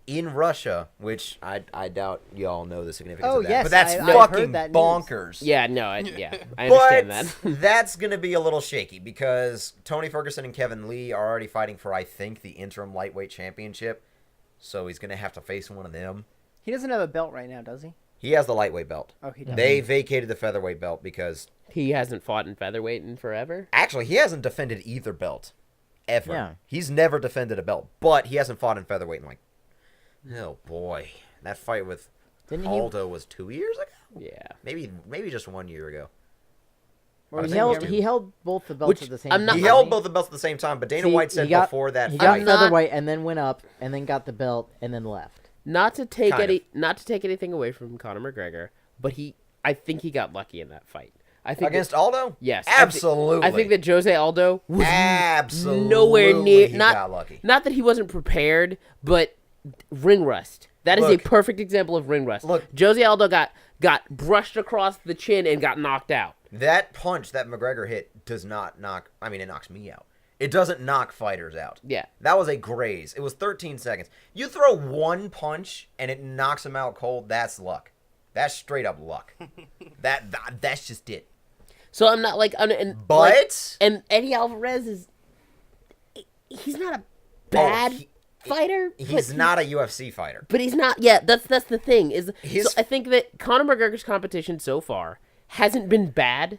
in Russia, which I doubt y'all know the significance Oh, of that. yes, but that's I've heard fucking that news. bonkers. Yeah, no, I But understand that. that's going to be a little shaky because Tony Ferguson and Kevin Lee are already fighting for, I think, the interim lightweight championship. So he's going to have to face one of them. He doesn't have a belt right now, does he? He has the lightweight belt. Oh, he does. They vacated the featherweight belt because He hasn't fought in featherweight in forever. actually he hasn't defended either belt ever. Yeah. He's never defended a belt, but he hasn't fought in featherweight in oh boy, that fight with Didn't he? Aldo was 2 years ago. Yeah. Maybe just 1 year ago. Or was He it held, Jeremy? he held both the belts Which at the same I'm time. not- He didn't held both the belts at the same time, but Dana See, White said he got- before that He fight. got I'm not- featherweight and then went up and then got the belt and then left. Not to take Kind not to take anything away from Conor McGregor, but I think he got lucky in that fight. I think Against Aldo? yes, Absolutely. I think that Jose Aldo was Absolutely nowhere near he not got lucky. not that he wasn't prepared, but ring rust. That is Look. a perfect example of ring rust. Look. Jose Aldo got brushed across the chin and got knocked out. That punch that McGregor hit does not knock. I mean, it knocks me out. It doesn't knock fighters out. Yeah. That was a graze. It was 13 seconds. You throw one punch and it knocks him out cold. That's luck. That's straight up luck. That's just it. So I'm not like and But like, and Eddie Alvarez he's not a bad fighter. He's not a UFC fighter. But he's not. Yeah, that's the thing. His- So I think that Conor McGregor's competition so far hasn't been bad,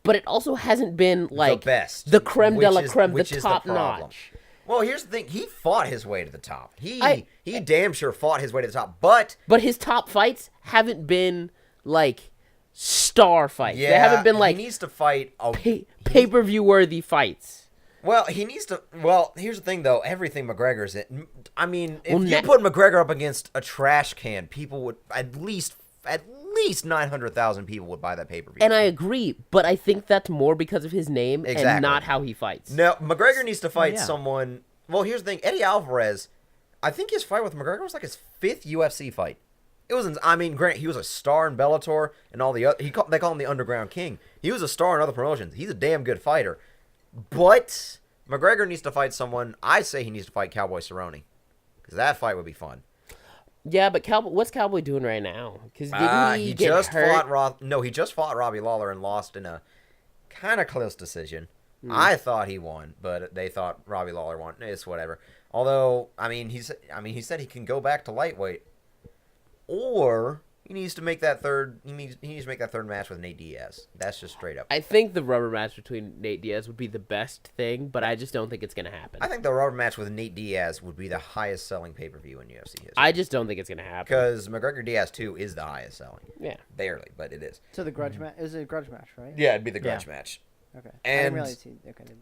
but it also hasn't been like the best, the creme de la which is- creme, the which is the top problem. notch. Well, here's the thing. He fought his way to the top. He I- damn sure fought his way to the top. But But his top fights haven't been like star fights. yeah, They haven't been like he needs to fight a pay-per-view worthy fights. Well, he needs to. Well, here's the thing, though. Everything McGregor's in. I mean, if Well, you na- put McGregor up against a trash can, people would at least 900,000 people would buy that pay per view. And I agree, but I think that's more because of his name and Exactly. not how he fights. No, McGregor needs to fight yeah. someone. Well, here's the thing. Eddie Alvarez, I think his fight with McGregor was like his 5th UFC fight. It was. I mean, granted, he was a star in Bellator and all the other. They call him the Underground King. He was a star in other promotions. He's a damn good fighter, but McGregor needs to fight someone. I say he needs to fight Cowboy Cerrone, because that fight would be fun. Yeah, but what's Cowboy doing right now? Because didn't he get just hurt? he just fought Robbie Lawler and lost in a kind of close decision. I thought he won, but they thought Robbie Lawler won. It's whatever. Although, he said he can go back to lightweight, or he needs to make that third. He needs to make that third match with Nate Diaz. That's just straight up. I think the rubber match between Nate Diaz would be the best thing, but I just don't think it's going to happen. I think the rubber match with Nate Diaz would be the highest selling pay per view in UFC history. I just don't think it's going to happen. Because McGregor Diaz 2 is the highest selling. Yeah. Barely, but it is. So the grudge match is a grudge match, right? Yeah, it'd be the grudge match. Okay. I And- didn't realize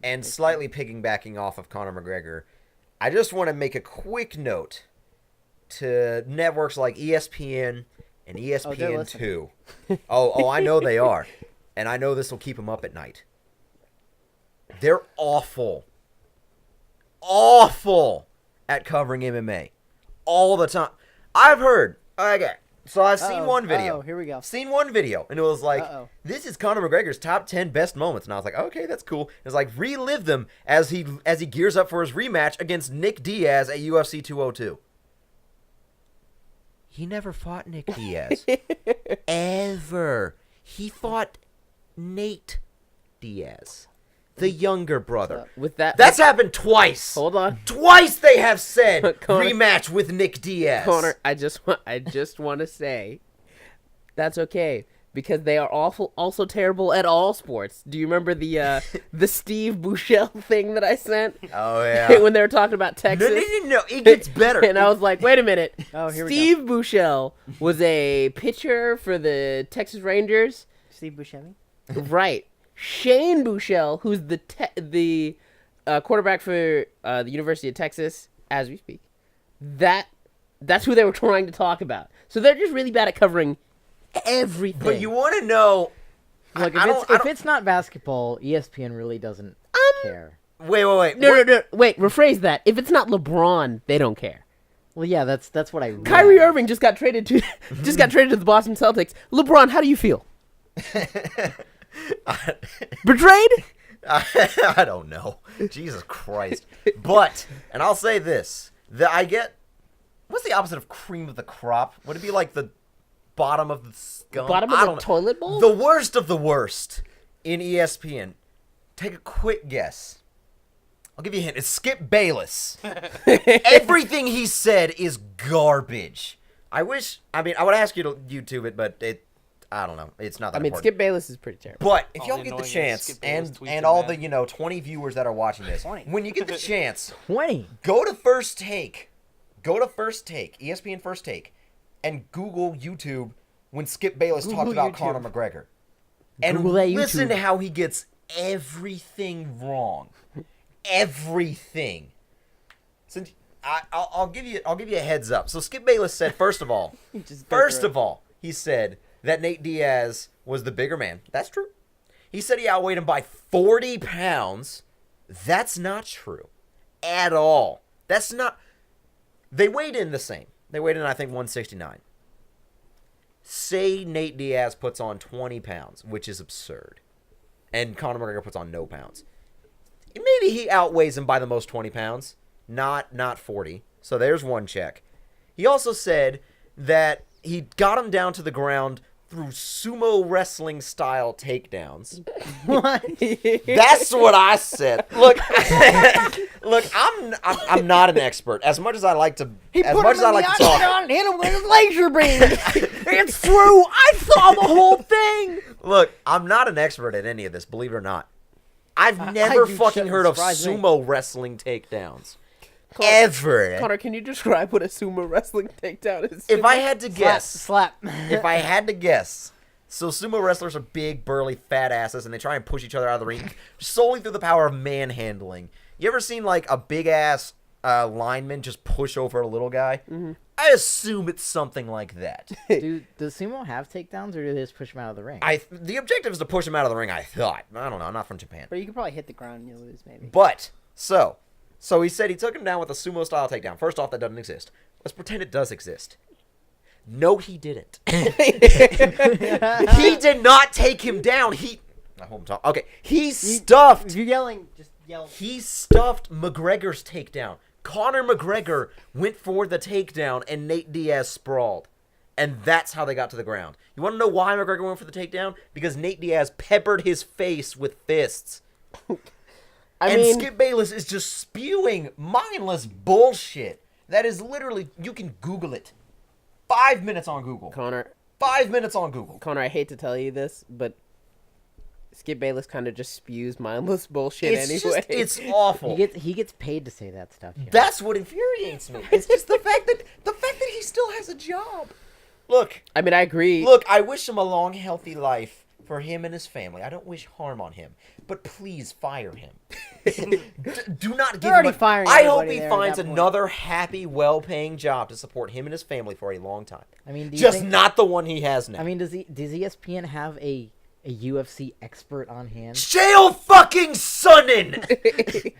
And slightly piggybacking off of Conor McGregor, I just want to make a quick note to networks like ESPN and ESPN listening. 2. Oh, I know they are. And I know this will keep them up at night. They're awful at covering MMA all the time. I've heard. Okay, so I've seen one video. Oh, here we go. Seen one video, and it was like, Uh-oh. this is Conor McGregor's top 10 best moments. And I was like, okay, that's cool. It's like, relive them as he gears up for his rematch against Nick Diaz at UFC 202. He never fought Nick Diaz. Ever. He fought Nate Diaz, the younger brother. With that, That's happened twice. hold on, Twice they have said Conor- rematch with Nick Diaz. Connor. I just want to say, that's okay because they are also terrible at all sports. Do you remember the Steve Bushell thing that I sent? Oh yeah. When they were talking about Texas. No. It gets better. And I was like, wait a minute. Oh, here we go. Steve Bushell was a pitcher for the Texas Rangers. Steve Buscemi. Right. Shane Bushell, who's the quarterback for the University of Texas, as we speak. That's who they were trying to talk about. So they're just really bad at covering everything. But you want to know? Look, if it's not basketball, ESPN really doesn't care. Wait. No. Wait, rephrase that. If it's not LeBron, they don't care. Well, yeah, that's what I. Kyrie Irving just got traded to the Boston Celtics. LeBron, how do you feel? Betrayed? I don't know. Jesus Christ. But, and I'll say this, what's the opposite of cream of the crop? Would it be like the bottom of the scum? Bottom of the toilet bowl? The worst of the worst in ESPN. Take a quick guess. I'll give you a hint. It's Skip Bayless. Everything he said is garbage. I would ask you to YouTube it, but I don't know. It's not that important. Skip Bayless is pretty terrible. But if All y'all the get the annoying chance, Skip Bayless and tweets all are the bad. 20 viewers that are watching this, 20. when you get the chance, 20. go to First Take, ESPN First Take, and Google YouTube when Skip Bayless talked about Conor McGregor, and Google that listen YouTube. to how he gets everything wrong, everything. Since I'll give you a heads up. So Skip Bayless said, first of all, he said that Nate Diaz was the bigger man. That's true. He said he outweighed him by 40 pounds. That's not true at all. That's not. They weighed in the same. They weighed in, I think, 169. Say Nate Diaz puts on 20 pounds, which is absurd, and Conor McGregor puts on no pounds. Maybe he outweighs him by the most 20 pounds, not 40. So there's one check. He also said that he got him down to the ground through sumo wrestling style takedowns. What? That's what I said. Look, I'm not an expert. As much as I like to, talk. On, hit him with his laser beam. It's true. I saw the whole thing. Look, I'm not an expert at any of this, believe it or not. I've never you fucking shouldn't heard of surprise me. sumo wrestling takedowns. Ever. Connor, can you describe what a sumo wrestling takedown is? If I had to guess, Slap. if I had to guess, so sumo wrestlers are big, burly, fat asses, and they try and push each other out of the ring solely through the power of manhandling. You ever seen like a big ass lineman just push over a little guy? Mm-hmm. I assume it's something like that. Does sumo have takedowns, or do they just push him out of the ring? The objective is to push him out of the ring. I thought. I don't know. I'm not from Japan. But you could probably hit the ground and you lose, maybe. But so he said he took him down with a sumo style takedown. First off, that doesn't exist. Let's pretend it does exist. No, he didn't. He did not take him down. He stuffed. If you're yelling, just yell. He stuffed McGregor's takedown. Conor McGregor went for the takedown, and Nate Diaz sprawled. And that's how they got to the ground. You want to know why McGregor went for the takedown? Because Nate Diaz peppered his face with fists. And Skip Bayless is just spewing mindless bullshit. That is literally, you can Google it. 5 minutes on Google. Connor, 5 minutes on Google. Connor, I hate to tell you this, but Skip Bayless kind of just spews mindless bullshit anyway. It's awful. He gets paid to say that stuff. Yeah. That's what infuriates me. It's just the fact that he still has a job. Look, I mean, I agree. Look, I wish him a long, healthy life for him and his family. I don't wish harm on him, but please fire him. Do not give They're already him. firing I hope everybody he there at finds that point. another happy, well-paying job to support him and his family for a long time. I mean, do you Just think, not the one he has now. I mean, does ESPN have a UFC expert on hand? Chael fucking Sonnen.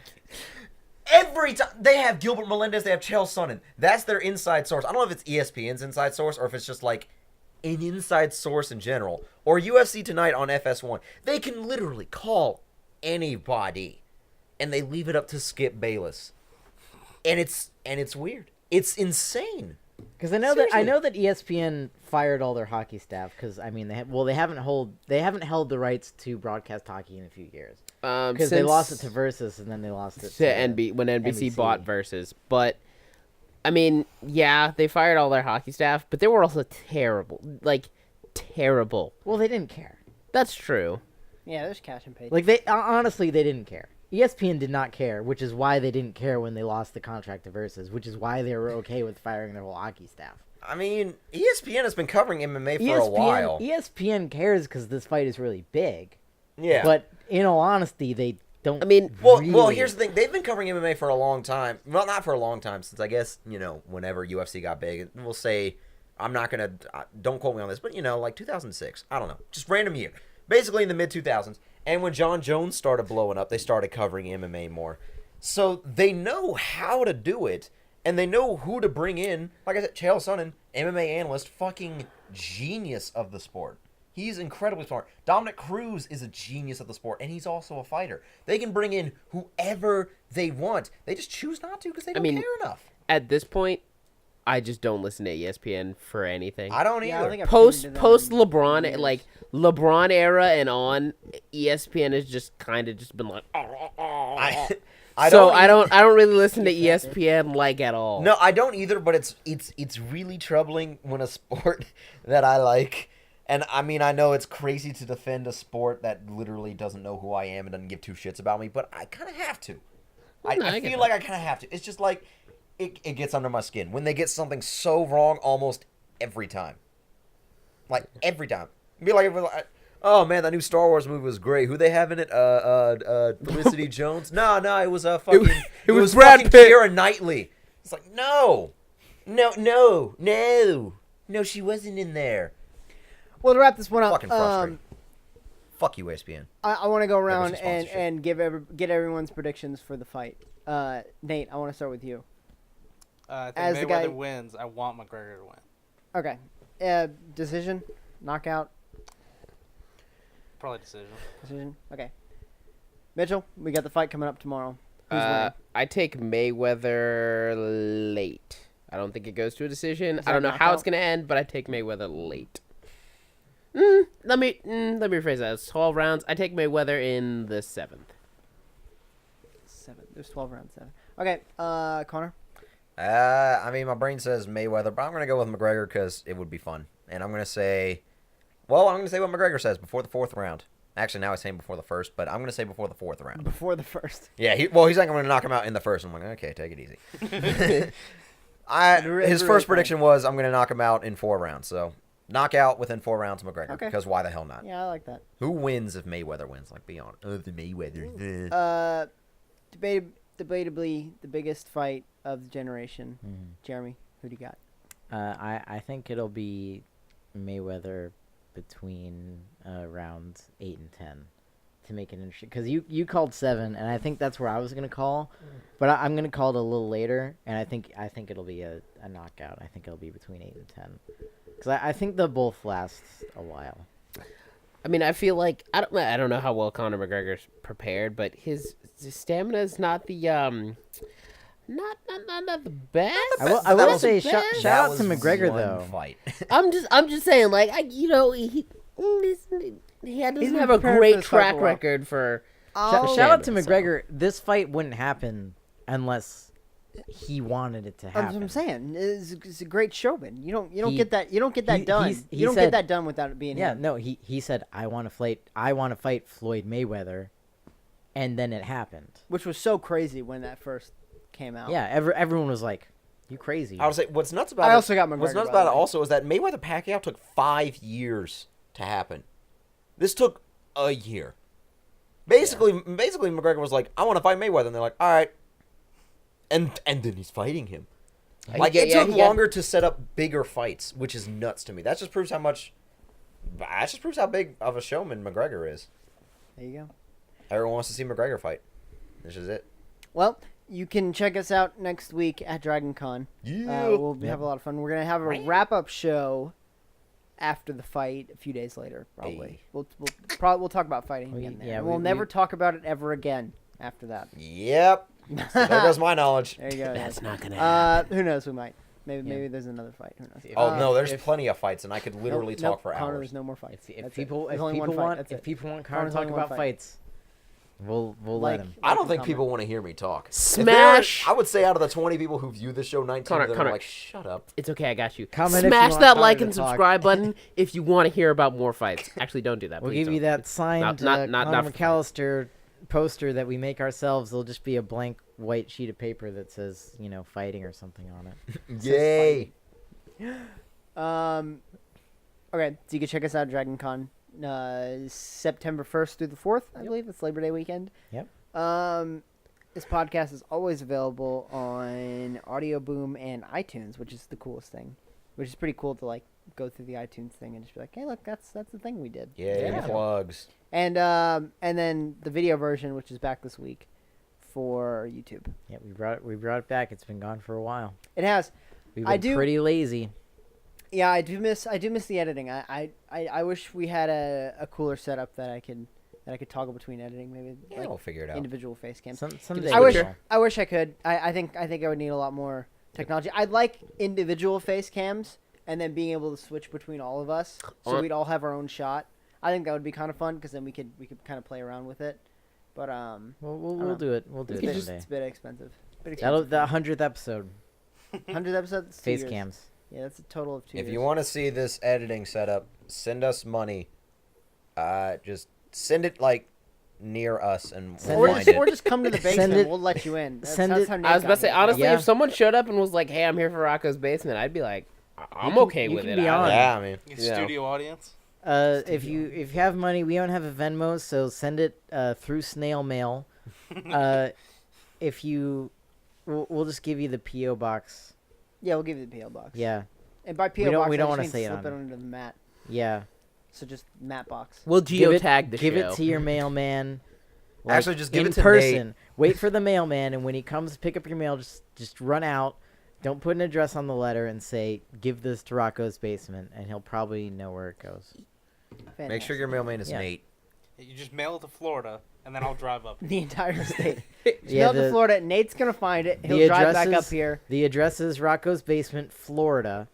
Every time they have Gilbert Melendez, they have Chael Sonnen. That's their inside source. I don't know if it's ESPN's inside source or if it's just like an inside source in general, or UFC Tonight on FS1. They can literally call anybody, and they leave it up to Skip Bayless, and it's weird. It's insane. Because I know that ESPN fired all their hockey staff because I mean they haven't held the rights to broadcast hockey in a few years because they lost it to Versus and then they lost it to when NBC NBC. bought Versus. But I mean, yeah, they fired all their hockey staff, but they were also terrible. Like terrible. Well, they didn't care. That's true. Yeah, there's cash and pay. Like they honestly, they didn't care. ESPN did not care, which is why they didn't care when they lost the contract to Versus, which is why they were okay with firing their whole hockey staff. I mean, ESPN has been covering MMA for a while. ESPN cares because this fight is really big. Yeah. But in all honesty, they don't. I mean, Well, really. here's the thing. They've been covering MMA for a long time. Well, not for a long time, since I guess, whenever UFC got big. We'll say, I'm not going to, don't quote me on this, but, like 2006. I don't know. Just random year. Basically in the mid-2000s. And when John Jones started blowing up, they started covering MMA more. So they know how to do it, and they know who to bring in. Like I said, Chael Sonnen, MMA analyst, fucking genius of the sport. He's incredibly smart. Dominic Cruz is a genius of the sport, and he's also a fighter. They can bring in whoever they want. They just choose not to because they don't care enough. At this point, I just don't listen to ESPN for anything. I don't Yeah, I either. think I've Post tuned into them LeBron, years. like LeBron era and on, ESPN has just kind of just been like. I don't really listen to ESPN like at all. No, I don't either, but it's really troubling when a sport that I like, and I mean, I know it's crazy to defend a sport that literally doesn't know who I am and doesn't give two shits about me, but I kind of have to. I I get feel that. like I kind of have to. It's just like, it gets under my skin when they get something so wrong almost every time. Like, every time. Be like, oh man, that new Star Wars movie was great. Who they have in it? Felicity Jones? No, it was fucking. It was Brad Brad Pitt. Pitt. Keira Knightley. It's like no, she wasn't in there. Well, to wrap this one up, Fucking frustrating. Fuck you, ESPN. I want to go around That was a and get everyone's predictions for the fight. Nate, I want to start with you. I think As the Mayweather guy- wins. I want McGregor to win. Okay. Decision? Knockout? Probably decision. Decision? Okay. Mitchell, we got the fight coming up tomorrow. Who's winning? I take Mayweather late. I don't think it goes to a decision. Is I don't know that how it's knockout? gonna end, but I take Mayweather late. Let me rephrase that. It's 12 rounds. I take Mayweather in the 7th. 7. There's 12 rounds. 7. Okay. Connor? I mean, my brain says Mayweather, but I'm gonna go with McGregor because it would be fun, and I'm gonna say what McGregor says before the 4th round. Actually, now he's saying before the 1st, but I'm gonna say before the 4th round. Before the 1st. Yeah, he's like, I'm going to knock him out in the 1st. I'm like, okay, take it easy. His first prediction was, I'm going to knock him out in 4 rounds. So, knockout within 4 rounds, McGregor. Okay. Because why the hell not? Yeah, I like that. Who wins if Mayweather wins? Like, be honest. The Mayweather. Debatably the biggest fight of the generation. Mhm. Jeremy, who do you got? I think it'll be Mayweather between rounds 8 and 10 to make it interesting. Because you called 7, and I think that's where I was gonna call, but I'm gonna call it a little later, and I think it'll be a knockout. I think it'll be between 8 and 10, because I think they'll both last a while. I mean, I feel like I don't know how well Conor McGregor's prepared, but his stamina is not the not the best. I will Not say the shout best. out to McGregor though. Fight. I'm just saying, like he doesn't have a prepared for great this fight track for a while. record for. Shout out to Stamina, so. McGregor. This fight wouldn't happen unless he wanted it to That's what happen. I'm saying. It's a great showman. You don't He- get that. You don't get that he- done. he's- he You don't said- get that done without it being Yeah, him. no, he said I want to fight Floyd Mayweather, and then it happened. Which was so crazy when that first came out. Yeah, everyone was like, "You crazy?" I would say what's nuts about I it. also got McGregor, What's nuts by the about it way. also is that Mayweather Pacquiao took 5 years to happen. This took a year. Basically, McGregor was like, "I want to fight Mayweather," and they're like, "All right," and then he's fighting him. Like it took longer to set up bigger fights, which is nuts to me. That just proves how big of a showman McGregor is. There you go. Everyone wants to see McGregor fight. This is it. Well, you can check us out next week at DragonCon. We'll have a lot of fun. We're gonna have a wrap-up show after the fight a few days later, probably. Hey. We'll talk about fighting again. There. yeah, We'll we- never talk about it ever again after that. Yep. So there goes my knowledge. There you go. That's not gonna happen. Who knows? We might. Maybe there's another fight. Who knows? Oh no, there's if- plenty of fights, and I could literally Nope, talk for Connor, hours. there's no more fights. If That's people it. if There's only people one fight. want That's if it. people want Connor to Connor's talk only one about fight. fights, We'll Like- let him. I don't and think comment. people want to hear me talk. If Smash! there- I would say out of the 20 people who view this show, 19 Connor, of them Connor, are like, shut up. It's okay, I got you. Comment if you Smash want that Connor like to and talk. subscribe button if you want to hear about more fights. Actually, don't do that. We'll please give you don't. that signed not Conor for- McAllister poster that we make ourselves. It'll just be a blank white sheet of paper that says, fighting or something on it. Yay! Okay, so you can check us out at Dragon Con September 1st through the 4th, I believe. It's Labor Day weekend. Yep. This podcast is always available on Audio Boom and iTunes, which is the coolest thing. Which is pretty cool to like go through the iTunes thing and just be like, hey, look, that's the thing we did. Yay, Yeah. plugs. And then the video version, which is back this week for YouTube. Yeah, we brought it back. It's been gone for a while. It has. We've I been do- pretty lazy. Yeah, I do miss the editing. I wish we had a cooler setup that I could toggle between editing, maybe Yeah, like we'll figure it out. individual face cams. Someday I we wish will. I wish I could. I think I would need a lot more technology. I'd like individual face cams and then being able to switch between all of us, so we'd all have our own shot. I think that would be kind of fun because then we could kind of play around with it. But We'll do it. We'll do it's it just someday. it's a bit expensive. That'll the 100th episode. 100 episodes. 2 Face years. cams. Yeah, that's a total of 2 If years. you want to see this editing setup, send us money. Just send it like near us and Send we'll or it- find just, it. or just come to the Send basement. it- We'll let you in. send That's it- how Nate I was got about to say, here. honestly, Yeah. if someone showed up and was like, "Hey, I'm here for Rocco's basement," I'd be like, "I'm can- okay you with can it." be I- on. Yeah, I mean, Yeah. Studio audience. If you have money, we don't have a Venmo, so send it through snail mail. If you, we'll just give you the PO box. Yeah, we'll give you the PO box. Yeah, And by PO We don't- box, we don't I wanna just say mean it slip on it it. under the mat. yeah. So just mat box. We'll Give it- geotag the give show. it to your mailman. Actually, just give in it to person. Nate. Wait for the mailman, and when he comes to pick up your mail, just run out. Don't put an address on the letter and say, "Give this to Rocco's basement," and he'll probably know where it goes. Make sure your mailman is Yeah. Nate. You just mail it to Florida, and then I'll drive up. The entire state. Yeah, Mail to the- Florida. Nate's gonna find it. He'll the drive back address up here. The address is Rocco's basement, Florida,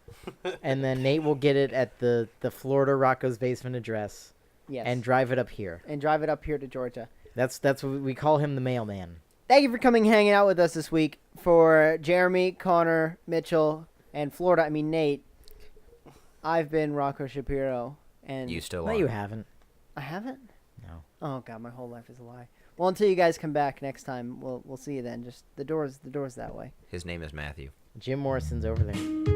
and then Nate will get it at the Florida Rocco's basement address Yes. and drive it up here. and drive it up here to Georgia. That's what we call him, the mailman. Thank you for coming hanging out with us this week. For Jeremy, Connor, Mitchell, and Florida, Nate, I've been Rocco Shapiro. And You still No, are. you haven't. I haven't? No. Oh god, my whole life is a lie. Well, until you guys come back next time, we'll see you then. Just the door's that way. His name is Matthew. Jim Morrison's over there.